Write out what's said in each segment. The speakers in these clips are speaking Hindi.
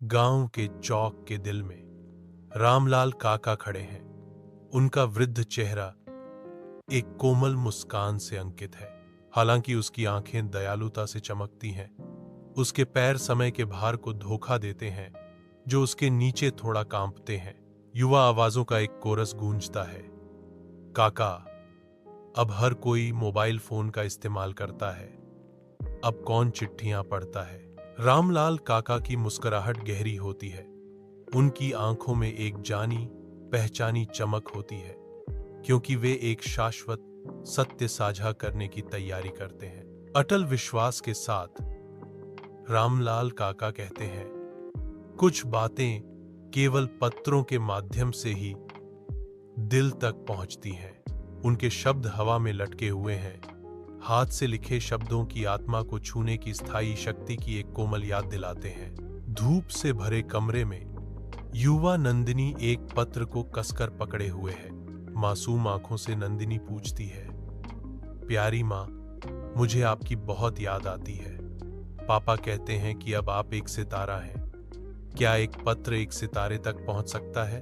गांव के चौक के दिल में रामलाल काका खड़े हैं। उनका वृद्ध चेहरा एक कोमल मुस्कान से अंकित है। हालांकि उसकी आंखें दयालुता से चमकती हैं। उसके पैर समय के भार को धोखा देते हैं जो उसके नीचे थोड़ा कांपते हैं। युवा आवाजों का एक कोरस गूंजता है, काका, अब हर कोई मोबाइल फोन का इस्तेमाल करता है, अब कौन चिट्ठियां पढ़ता है। रामलाल काका की मुस्कुराहट गहरी होती है। उनकी आंखों में एक जानी पहचानी चमक होती है, क्योंकि वे एक शाश्वत सत्य साझा करने की तैयारी करते हैं। अटल विश्वास के साथ रामलाल काका कहते हैं, कुछ बातें केवल पत्रों के माध्यम से ही दिल तक पहुंचती हैं। उनके शब्द हवा में लटके हुए हैं। हाथ से लिखे शब्दों की आत्मा को छूने की स्थायी शक्ति की एक कोमल याद दिलाते हैं। धूप से भरे कमरे में युवा नंदिनी एक पत्र को कसकर पकड़े हुए है। मासूम आंखों से नंदिनी पूछती है, प्यारी माँ, मुझे आपकी बहुत याद आती है। पापा कहते हैं कि अब आप एक सितारा हैं। क्या एक पत्र एक सितारे तक पहुंच सकता है?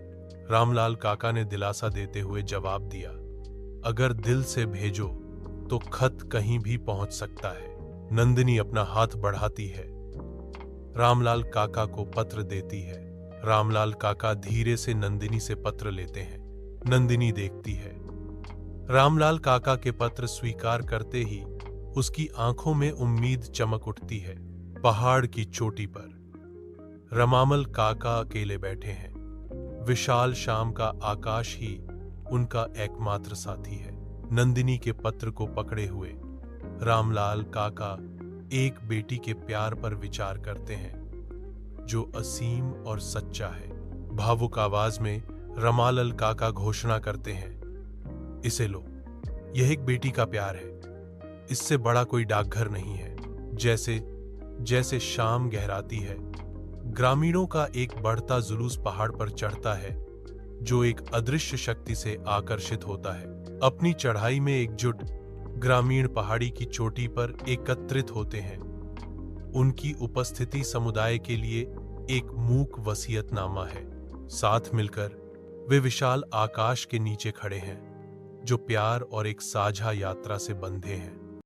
रामलाल काका ने दिलासा देते हुए जवाब दिया, अगर दिल से भेजो तो खत कहीं भी पहुंच सकता है। नंदिनी अपना हाथ बढ़ाती है, रामलाल काका को पत्र देती है। रामलाल काका धीरे से नंदिनी से पत्र लेते हैं। नंदिनी देखती है। रामलाल काका के पत्र स्वीकार करते ही उसकी आंखों में उम्मीद चमक उठती है। पहाड़ की चोटी पर रमामल काका अकेले बैठे हैं। विशाल शाम का आकाश ही उनका एकमात्र साथी है। नंदिनी के पत्र को पकड़े हुए रामलाल काका एक बेटी के प्यार पर विचार करते हैं जो असीम और सच्चा है। भावुक आवाज में रमालाल काका घोषणा करते हैं, इसे लो, यह एक बेटी का प्यार है। इससे बड़ा कोई डाकघर नहीं है। जैसे जैसे शाम गहराती है, ग्रामीणों का एक बढ़ता जुलूस पहाड़ पर चढ़ता है जो एक अदृश्य शक्ति से आकर्षित होता है। अपनी चढ़ाई में एकजुट ग्रामीण पहाड़ी की चोटी पर एकत्रित होते हैं। उनकी उपस्थिति समुदाय के लिए एक मूक वसीयतनामा है। साथ मिलकर वे विशाल आकाश के नीचे खड़े हैं जो प्यार और एक साझा यात्रा से बंधे हैं।